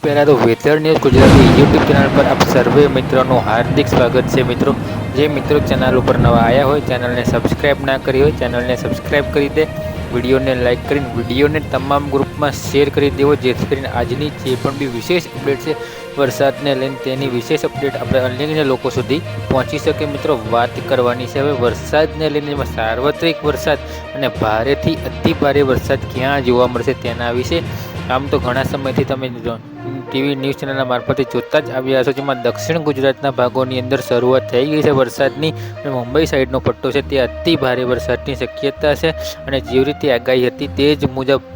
पहला तो weather news Gujarati YouTube channel पर आप सर्वे मित्रों हार्दिक स्वागत है। मित्रों जे मित्रों चैनल पर नवा आया हो चैनल ने सब्सक्राइब ना करी हो चैनल ने सब्सक्राइब कर दे, विडियो ने लाइक कर विडियो ने तमाम ग्रुप में शेर कर देव, जेथी करीने आजनी जे पण बी विशेष अपडेट है वरसाद ने लईने तेनी विशेष अपडेट अपने अन्य लोग सुधी पहुंची सके। मित्रों बात करवानी है हवे वरसाद ने लईने सार्वत्रिक वरसाद अने भारेथी अति भारे वरसाद क्यां जोवा मळशे तेना विषे। आम तो घणा समयथी तमे टीवी न्यूज़ चैनल मार्फते जोता ज आव्या छो, जेमां दक्षिण गुजरातना भागोनी अंदर शरूआत थई गई है वरसादनी। मुंबई साइडनो पट्टो छे ते अति भारे वरसादनी शक्यता छे अने जेवी रीते आगाही हती ते ज मुजब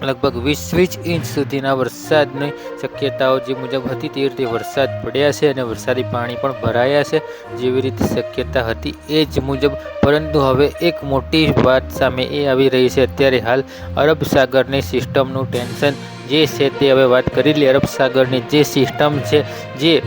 लगभग 20 इंच सुधीना वरसादनी शक्यताओ जे मुजब हती ते रीते वरसाद पड्या छे अने वरसादी पाणी पण भराया छे जेवी रीते शक्यता हती ए ज मुजब। परंतु हवे एक मोटी बात सामे ए आवी रही छे, अत्यारे हाल अरब सागरनी सिस्टमनुं टेन्शन जे छे ते हवे वात करी ली। अरब सागरनी जे सिस्टम छे जे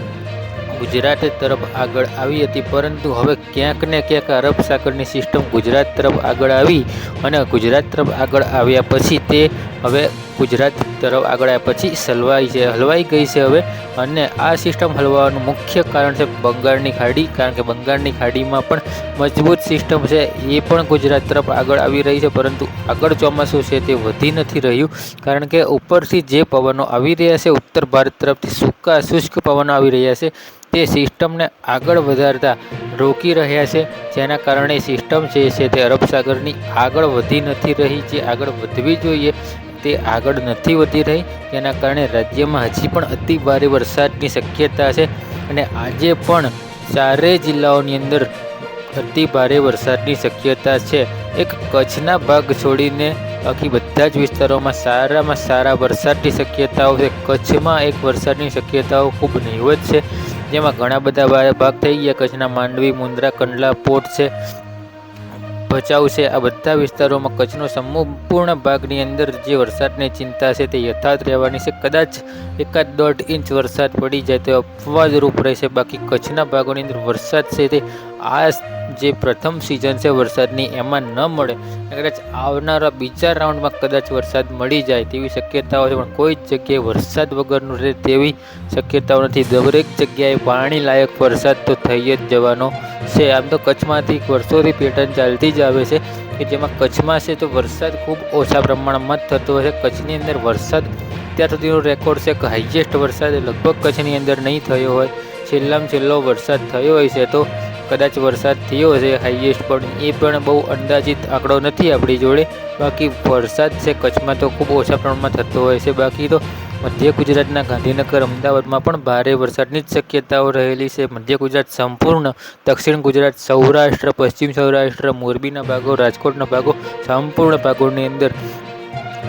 गुजरात तरफ आगळ आवी हती, परंतु हवे क्यांक ने क्यांक अरब सागरनी सिस्टम गुजरात तरफ आगळ आवी अने गुजरात तरफ आगळ आव्या पछी ते हवे गुजरात तरफ आगळ आव्या पछी हलवाई गई है हवे। अने आ सिस्टम हलवानुं मुख्य कारण है बंगाळनी खाड़ी, कारण के बंगाळनी खाड़ीमां पण मजबूत सिस्टम है ए पण गुजरात तरफ आगळ आवी रही है, परंतु आगळ चोमासुं छे ते वधी नथी रह्युं कारण के उपरथी जे पवनो आवी रह्या छे उत्तर भारत तरफथी सूका शुष्क पवनो आवी रह्या छे ते सिस्टम ने आगळ वधारता रोकी रह्या छे, जेना कारणे सिस्टम छे ते अरब सागरनी आगळ वधी नथी रही। जे आगळ वधवी जोईए ते आगळ नथी वधी रही, जेना कारणे राज्यमां हजी पण अति भारे वरसादनी शक्यता छे अने आजे पण चारेय जिल्लाओनी अंदर अति भारे वरसादनी शक्यता छे। एक कच्छना भाग छोड़ीने बाकी बधा ज विस्तारोमां सारामां सारा वरसादनी शक्यताओ छे। कच्छमां एक वरसादनी शक्यताओ खूब नहीवत छे, जेमां घणा बधा भाग थई गया। कच्छना मांडवी, मुंद्रा, कंडला, पोर्ट छे, भचाऊ है, आ बधा विस्तारों में कच्छनो संपूर्ण भागनी अंदर जे वरसादनी चिंता है ते यथावत रहेवानी छे। कदाच 1.5 इंच वरसाद पड़ी जाए तो अपवादरूप रहेशे, बाकी कच्छना भागोनी अंदर वरसाद है ते आ जे प्रथम सीजन है वरसादनी एमां न मळे, कदाच आवनारा बीजा राउंड में कदाच वरसाद मळी जाए तेवी शक्यताओ छे, पण कोई जग्याए वरसाद वगरनुं रहे तेवी शक्यताओ नथी। दरेक जग्याए पाणी लायक वरसाद तो थई ज जवानो छे। आम तो कच्छमांथी वर्षोथी पेटर्न चालती ज आवे छे कि जेमां कच्छमां छे तो वरसाद खूब ओछा प्रमाणमां थतो हशे। कच्छनी अंदर वरसाद त्यार सुधीनो रेकॉर्ड छे कि हाईएस्ट वरसाद लगभग कच्छनी अंदर नहीं थयो होय। छेल्लामां छेल्लो वरसाद थयो होय छे तो कदाच वरसाद थयो हशे हाईएस्ट, पण ए पण बहु अंदाजित आंकड़ो नथी आपणी जोड़े। बाकी वरसाद छे कच्छमां तो खूब ओछा प्रमाणमां थतो होय छे। बाकी तो मध्य गुजरातना गांधीनगर, अमदावादमां पण भारे वरसादनी शक्यताओ रहेली छे। मध्य गुजरात संपूर्ण, दक्षिण गुजरात, सौराष्ट्र, पश्चिम सौराष्ट्र, मोरबीना भागो, राजकोटना भागो, संपूर्ण भागोनी अंदर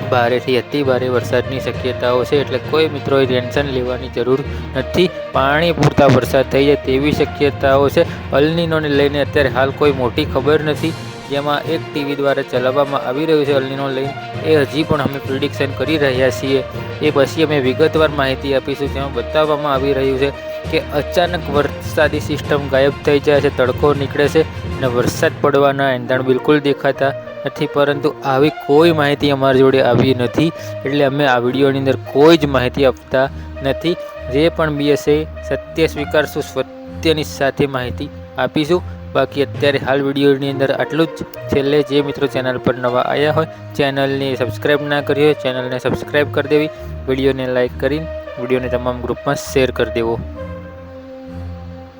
भारेथी अति भारे वरसादनी शक्यताओ छे, एटले कोई मित्रोए टेन्शन लेवानी जरूर नथी। पाणी पूरता वरसाद थई जाय तेवी शक्यताओ छे। अल नीनोने लईने अत्यारे हाल कोई मोटी खबर नथी, जेमां एक टीवी द्वारा चलाववामां आवी रह्युं छे। अल नीनो लईने ए हजी पण अमे प्रिडिक्शन करी रह्या छीए, ए पछी अमे विगतवार माहिती आपीशुं, जेमां बताववामां आवी रह्युं छे कि अचानक वरसादी सिस्टम गायब थई जाय छे, तड़को निकळे छे अने वरसाद पड़वाना एंधाण बिलकुल देखाता નથી, પરંતુ આવી કોઈ માહિતી અમારી જોડે આવી નથી, એટલે અમે આ વિડીયોની અંદર કોઈ જ માહિતી આપતા નથી। જે પણ બી હશે સત્ય સ્વીકારશું, સત્યની સાથે માહિતી આપીશું। બાકી અત્યારે હાલ વિડીયોની અંદર આટલું જ। છેલ્લે જે મિત્રો ચેનલ પર નવા આવ્યા હોય ચેનલને સબસ્ક્રાઈબ ના કરી હોય ચેનલને સબસ્ક્રાઈબ કરી દેવી, વિડીયોને લાઇક કરીને વિડીયોને તમામ ગ્રુપમાં શેર કરી દેવો।